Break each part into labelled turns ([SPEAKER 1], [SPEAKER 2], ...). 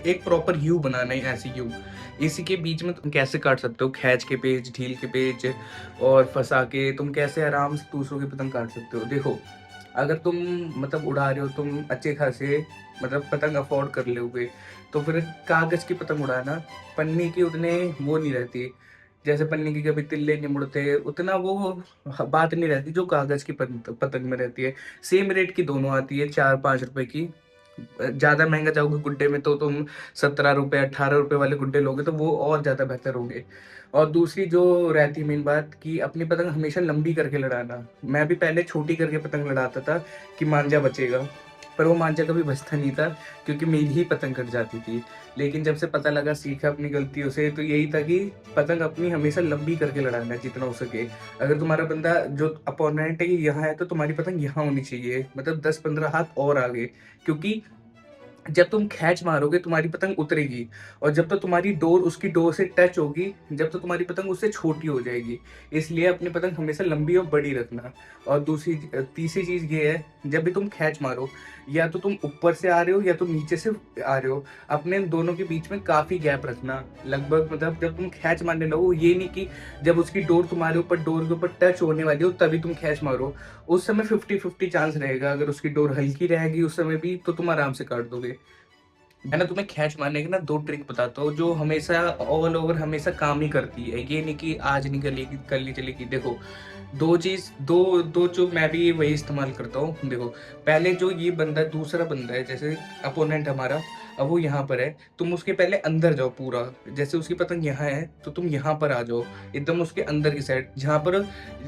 [SPEAKER 1] एक proper you बनाना है, ऐसे यू। इसी के बीच में तुम कैसे काट सकते हो, खींच के पेज, ढील के पेज और फंसा के तुम कैसे आराम से दूसरों की पतंग काट सकते हो। देखो, अगर तुम मतलब उड़ा रहे हो, तुम अच्छे खासे मतलब पतंग अफोर्ड कर लोगे, तो फिर कागज की पतंग उड़ाना, पन्नी की उतने वो नहीं रहती। जैसे पन्नी की कभी तिल्ले नहीं मुड़ते, उतना वो बात नहीं रहती जो कागज की पतंग में रहती है। सेम रेट की दोनों आती है, 4-5 रुपए की। ज्यादा महंगा जाओगे गुड्डे में तो तुम 17 रुपए 18 रुपए वाले गुड्डे लोगे तो वो और ज्यादा बेहतर होंगे। और दूसरी जो रहती है मेन बात, कि अपनी पतंग हमेशा लंबी करके लड़ाना। मैं भी पहले छोटी करके पतंग लड़ाता था कि मांझा बचेगा, पर वो मांझा कभी बचता नहीं था, क्योंकि मेरी ही पतंग कट जाती थी। लेकिन जब से पता लगा, सीखा अपनी गलतियों से, तो यही था कि पतंग अपनी हमेशा लंबी करके लड़ाना है जितना हो सके। अगर तुम्हारा बंदा जो अपोनेंट है यहाँ है, तो तुम्हारी पतंग यहाँ होनी चाहिए, मतलब 10-15 हाथ और आगे। क्योंकि जब तुम खैच मारोगे तुम्हारी पतंग उतरेगी, और जब तक तुम्हारी डोर उसकी डोर से टच होगी, जब तक तुम्हारी पतंग उससे छोटी हो जाएगी। इसलिए अपनी पतंग हमेशा लंबी और बड़ी रखना। और तीसरी चीज ये है, जब भी तुम खैच मारो, या तो तुम ऊपर से आ रहे हो या तो नीचे से आ रहे हो, अपने दोनों के बीच में काफी गैप रखना। लगभग मतलब जब तुम खैच मारने लगो, ये नहीं कि जब उसकी डोर तुम्हारे ऊपर डोर के ऊपर टच होने वाली हो तभी तुम खैच मारो। उस समय 50-50 चांस रहेगा, अगर उसकी डोर हल्की रहेगी उस समय भी, तो तुम आराम से काट दोगे। मैं ना तुम्हें खैच मारने की ना 2 ट्रिक बताता हूँ, जो हमेशा ऑल ओवर हमेशा काम ही करती है। ये नहीं कि आज नहीं चलेगी कल नहीं चलेगी। देखो, दो चीज दो दो जो मैं भी वही इस्तेमाल करता हूँ। देखो, पहले जो ये बंदा दूसरा बंदा है, जैसे अपोनेंट हमारा, अब वो यहाँ पर है, तुम उसके पहले अंदर जाओ पूरा। जैसे उसकी पतंग यहाँ है तो तुम यहाँ पर आ जाओ, एकदम उसके अंदर की साइड, जहाँ पर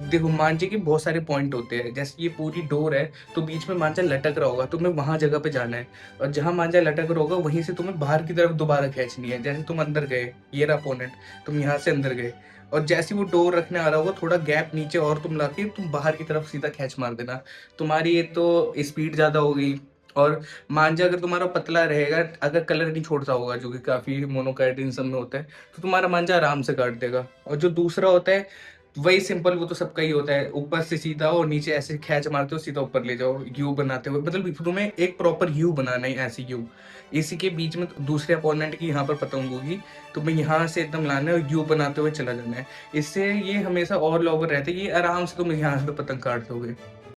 [SPEAKER 1] देखो मांझे के बहुत सारे पॉइंट होते हैं। जैसे ये पूरी डोर है, तो बीच में मांझा लटक रहा होगा, तुम्हें वहां जगह पे जाना है। और जहां मांझा लटक रहा होगा वहीं से तुम्हें बाहर की तरफ दोबारा खींचनी है। जैसे तुम अंदर गए, ये रहा अपोनेंट, तुम यहाँ से अंदर गए, और जैसे वो डोर रखने आ रहा होगा, थोड़ा गैप नीचे और तुम लाके तुम बाहर की तरफ सीधा खींच मार देना। तुम्हारी एक तो स्पीड ज्यादा हो गई, और मांझा अगर तुम्हारा पतला रहेगा, अगर कलर नहीं छोड़ता होगा, जो कि काफी मोनोकाइट इन सब में होता है, तो तुम्हारा मांझा आराम से काट देगा। और जो दूसरा होता है वही सिंपल, वो तो सबका ही होता है, ऊपर से सीधा और नीचे ऐसे खींच मारते हो, सीधा ऊपर ले जाओ यू बनाते हुए। मतलब तुम्हें एक प्रॉपर यू बनाना है, ऐसे यू। इसी के बीच में दूसरे अपोनेंट की यहाँ पर पतंग होगी, तुम्हें यहाँ से एकदम लाना है और यू बनाते हुए चला जाना है। इससे ये हमेशा ऑल ओवर रहता है, ये आराम से तुम यहाँ पे पतंग काट दोगे।